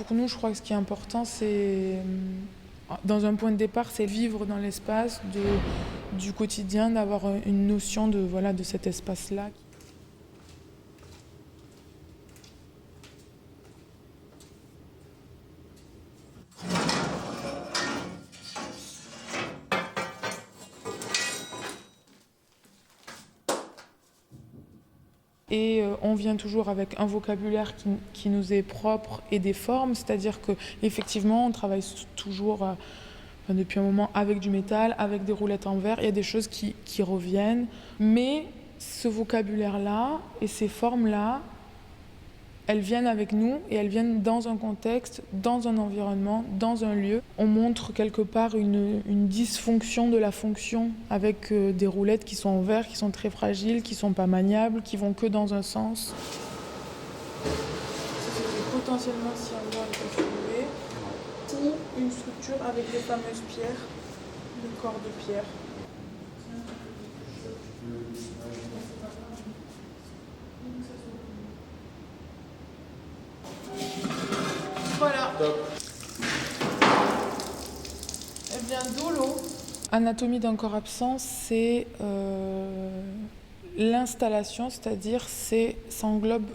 Pour nous, je crois que ce qui est important, c'est, dans un point de départ, c'est vivre dans l'espace du quotidien, d'avoir une notion de cet espace-là. Et on vient toujours avec un vocabulaire qui nous est propre et des formes, c'est-à-dire qu'effectivement, on travaille toujours depuis un moment avec du métal, avec des roulettes en verre, il y a des choses qui reviennent, mais ce vocabulaire-là et ces formes-là, elles viennent avec nous et elles viennent dans un contexte, dans un environnement, dans un lieu. On montre quelque part une dysfonction de la fonction avec des roulettes qui sont en verre, qui sont très fragiles, qui sont pas maniables, qui vont que dans un sens. C'était potentiellement si un bois était soulevé, ou une structure avec les fameuses pierres, le corps de pierre. Voilà. Eh bien, d'où l'eau. Anatomie d'un corps absent, c'est l'installation, c'est-à-dire ça englobe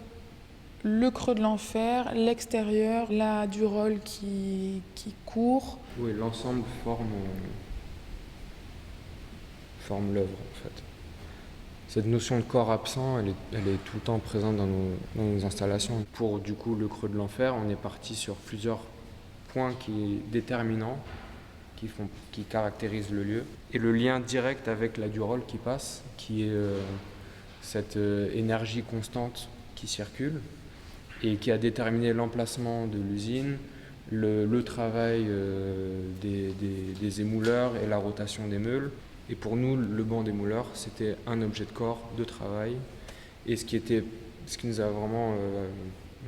le creux de l'enfer, l'extérieur, la Durole qui court. Oui, l'ensemble forme l'œuvre en fait. Cette notion de corps absent, elle est tout le temps présente dans nos installations. Pour du coup le creux de l'enfer, on est parti sur plusieurs points déterminants qui caractérisent le lieu. Et le lien direct avec la Durole qui passe, qui est cette énergie constante qui circule et qui a déterminé l'emplacement de l'usine, le travail des émouleurs et la rotation des meules. Et pour nous, le banc des mouleurs, c'était un objet de corps, de travail. Et ce qui nous a vraiment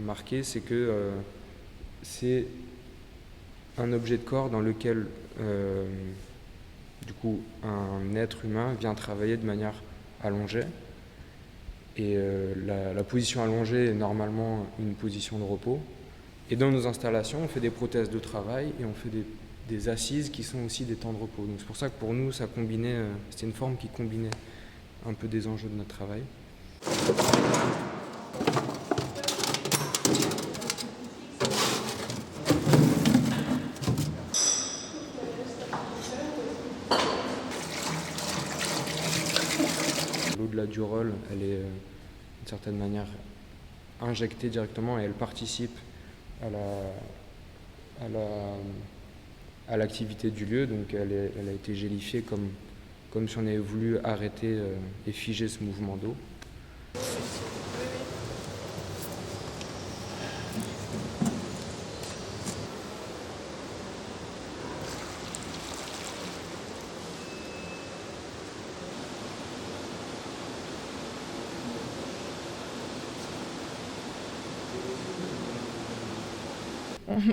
marqué, c'est que c'est un objet de corps dans lequel, du coup, un être humain vient travailler de manière allongée. Et la position allongée est normalement une position de repos. Et dans nos installations, on fait des prothèses de travail et on fait des assises qui sont aussi des temps de repos. Donc c'est pour ça que pour nous, c'était une forme qui combinait un peu des enjeux de notre travail. L'eau de la Durole, elle est d'une certaine manière injectée directement et elle participe à l'activité du lieu, donc elle a été gélifiée comme si on avait voulu arrêter et figer ce mouvement d'eau.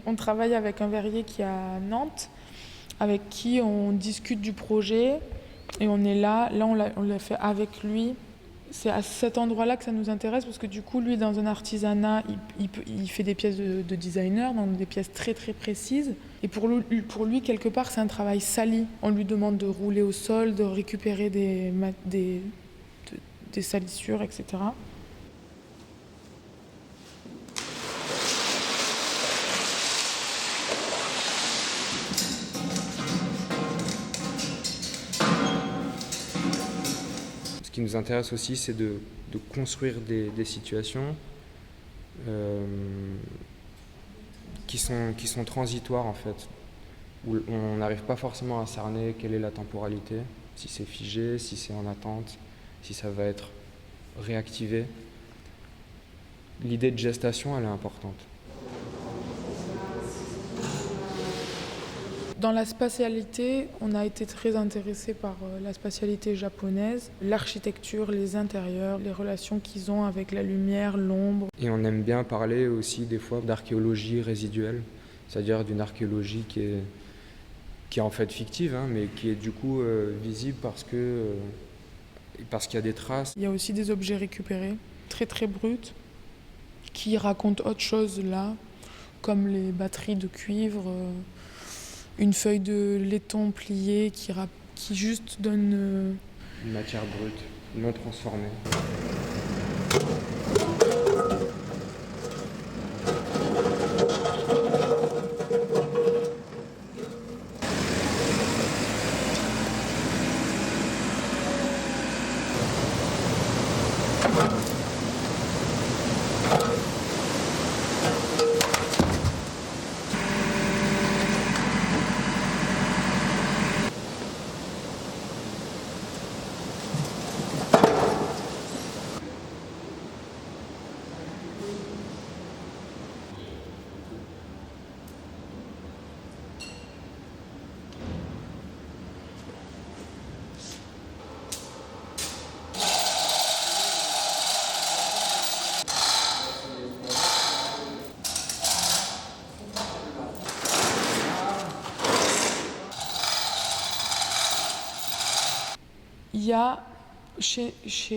On travaille avec un verrier qui est à Nantes, avec qui on discute du projet et on est là on l'a fait avec lui. C'est à cet endroit-là que ça nous intéresse parce que du coup, lui, dans un artisanat, il fait des pièces de designer, donc des pièces très très précises. Et pour lui, quelque part, c'est un travail sali. On lui demande de rouler au sol, de récupérer des salissures, etc. Ce qui nous intéresse aussi, c'est de construire des situations qui sont transitoires en fait, où on n'arrive pas forcément à cerner quelle est la temporalité, si c'est figé, si c'est en attente, si ça va être réactivé. L'idée de gestation, elle est importante. Dans la spatialité, on a été très intéressé par la spatialité japonaise, l'architecture, les intérieurs, les relations qu'ils ont avec la lumière, l'ombre. Et on aime bien parler aussi des fois d'archéologie résiduelle, c'est-à-dire d'une archéologie qui est en fait fictive, hein, mais qui est du coup visible parce qu'il y a des traces. Il y a aussi des objets récupérés, très très bruts, qui racontent autre chose là, comme les batteries de cuivre, une feuille de laiton pliée qui juste donne... Une matière brute, non transformée. Il y a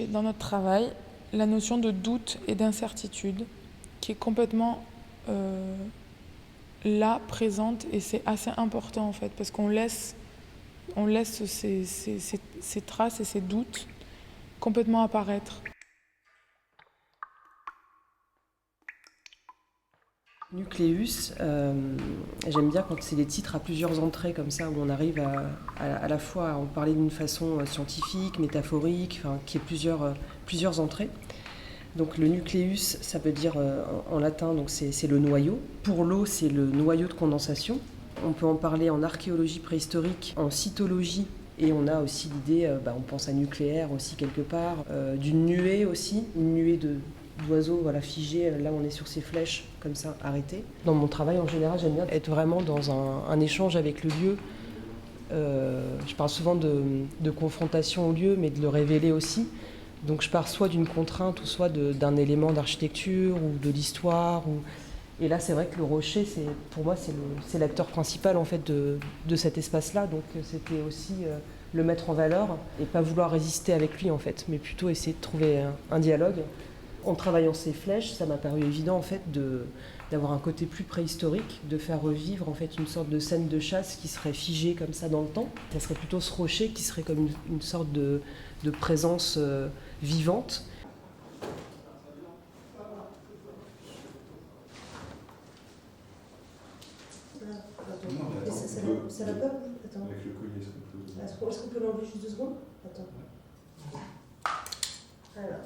dans notre travail la notion de doute et d'incertitude qui est complètement là, présente, et c'est assez important en fait, parce qu'on laisse ces traces et ces doutes complètement apparaître. Nucléus, j'aime bien quand c'est des titres à plusieurs entrées comme ça, où on arrive à la fois à en parler d'une façon scientifique, métaphorique, qui ait plusieurs entrées. Donc le nucléus, ça veut dire en latin, donc c'est le noyau. Pour l'eau, c'est le noyau de condensation. On peut en parler en archéologie préhistorique, en cytologie, et on a aussi l'idée, on pense à nucléaire aussi quelque part, d'une nuée aussi, une nuée d'oiseaux figés, là on est sur ces flèches comme ça, arrêtées. Dans mon travail en général, j'aime bien être vraiment dans un échange avec le lieu. Je parle souvent de confrontation au lieu, mais de le révéler aussi. Donc je pars soit d'une contrainte ou soit d'un élément d'architecture ou de l'histoire. Et là c'est vrai que le rocher, pour moi c'est l'acteur principal en fait de cet espace-là. Donc c'était aussi le mettre en valeur et pas vouloir résister avec lui en fait, mais plutôt essayer de trouver un dialogue. En travaillant ces flèches, ça m'a paru évident en fait d'avoir un côté plus préhistorique, de faire revivre en fait une sorte de scène de chasse qui serait figée comme ça dans le temps. Ça serait plutôt ce rocher qui serait comme une sorte de présence vivante. Ça va pas? Attends. Avec le collier, est-ce qu'on peut l'enlever juste 2 secondes? Attends. Alors.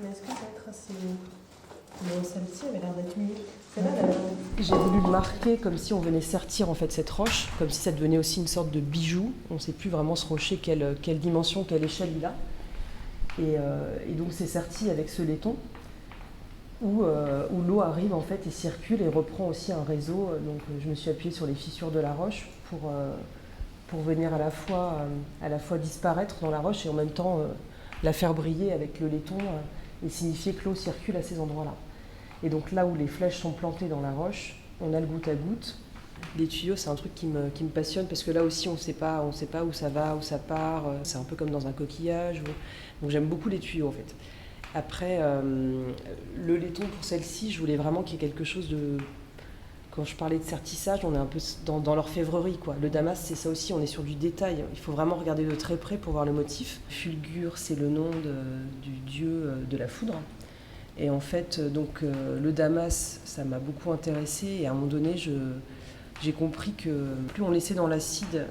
Mais est-ce que ça va être assez... Non, celle-ci avait l'air d'être mieux. Celle-là, j'ai voulu le marquer comme si on venait sertir en fait cette roche, comme si ça devenait aussi une sorte de bijou. On ne sait plus vraiment ce rocher quelle dimension, quelle échelle il a. Et donc c'est serti avec ce laiton où l'eau arrive en fait et circule et reprend aussi un réseau. Donc je me suis appuyée sur les fissures de la roche pour venir à la fois disparaître dans la roche et en même temps la faire briller avec le laiton et signifier que l'eau circule à ces endroits-là. Et donc là où les flèches sont plantées dans la roche, on a le goutte à goutte. Les tuyaux, c'est un truc qui me passionne parce que là aussi, on ne sait pas où ça va, où ça part. C'est un peu comme dans un coquillage. Donc j'aime beaucoup les tuyaux en fait. Après, le laiton pour celle-ci, je voulais vraiment qu'il y ait quelque chose de... Quand je parlais de sertissage, on est un peu dans l'orfèvrerie, quoi. Le damas, c'est ça aussi, on est sur du détail. Il faut vraiment regarder de très près pour voir le motif. Fulgur, c'est le nom du dieu de la foudre. Et en fait, donc, le damas, ça m'a beaucoup intéressée. Et à un moment donné, j'ai compris que plus on laissait dans l'acide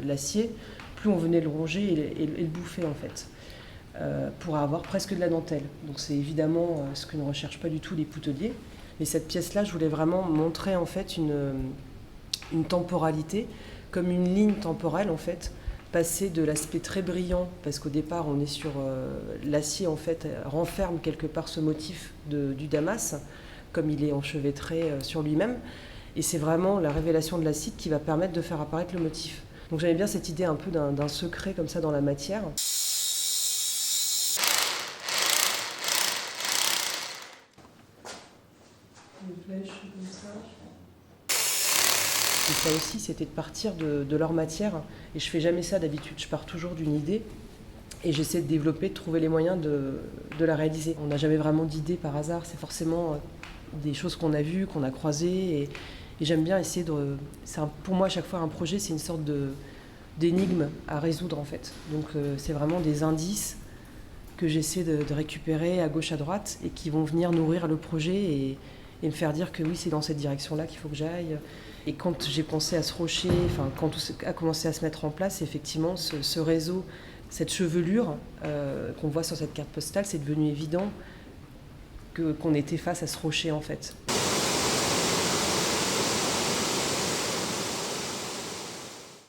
l'acier, plus on venait le ronger et le bouffer, en fait, pour avoir presque de la dentelle. Donc c'est évidemment ce que ne recherchent pas du tout les pouteliers. Mais cette pièce-là, je voulais vraiment montrer en fait une temporalité, comme une ligne temporelle en fait, passer de l'aspect très brillant, parce qu'au départ on est sur l'acier en fait, renferme quelque part ce motif du damas, comme il est enchevêtré sur lui-même, et c'est vraiment la révélation de l'acide qui va permettre de faire apparaître le motif. Donc j'aimais bien cette idée un peu d'un secret comme ça dans la matière. Et ça aussi, c'était de partir de leur matière. Et je fais jamais ça d'habitude, je pars toujours d'une idée. Et j'essaie de développer, de trouver les moyens de la réaliser. On n'a jamais vraiment d'idées par hasard, c'est forcément des choses qu'on a vues, qu'on a croisées. Et j'aime bien essayer de... pour moi, à chaque fois, un projet, c'est une sorte d'énigme à résoudre, en fait. Donc c'est vraiment des indices que j'essaie de récupérer à gauche, à droite, et qui vont venir nourrir le projet et me faire dire que oui, c'est dans cette direction-là qu'il faut que j'aille. Et quand j'ai pensé à ce rocher, quand tout a commencé à se mettre en place, effectivement, ce réseau, cette chevelure qu'on voit sur cette carte postale, c'est devenu évident qu'on était face à ce rocher, en fait.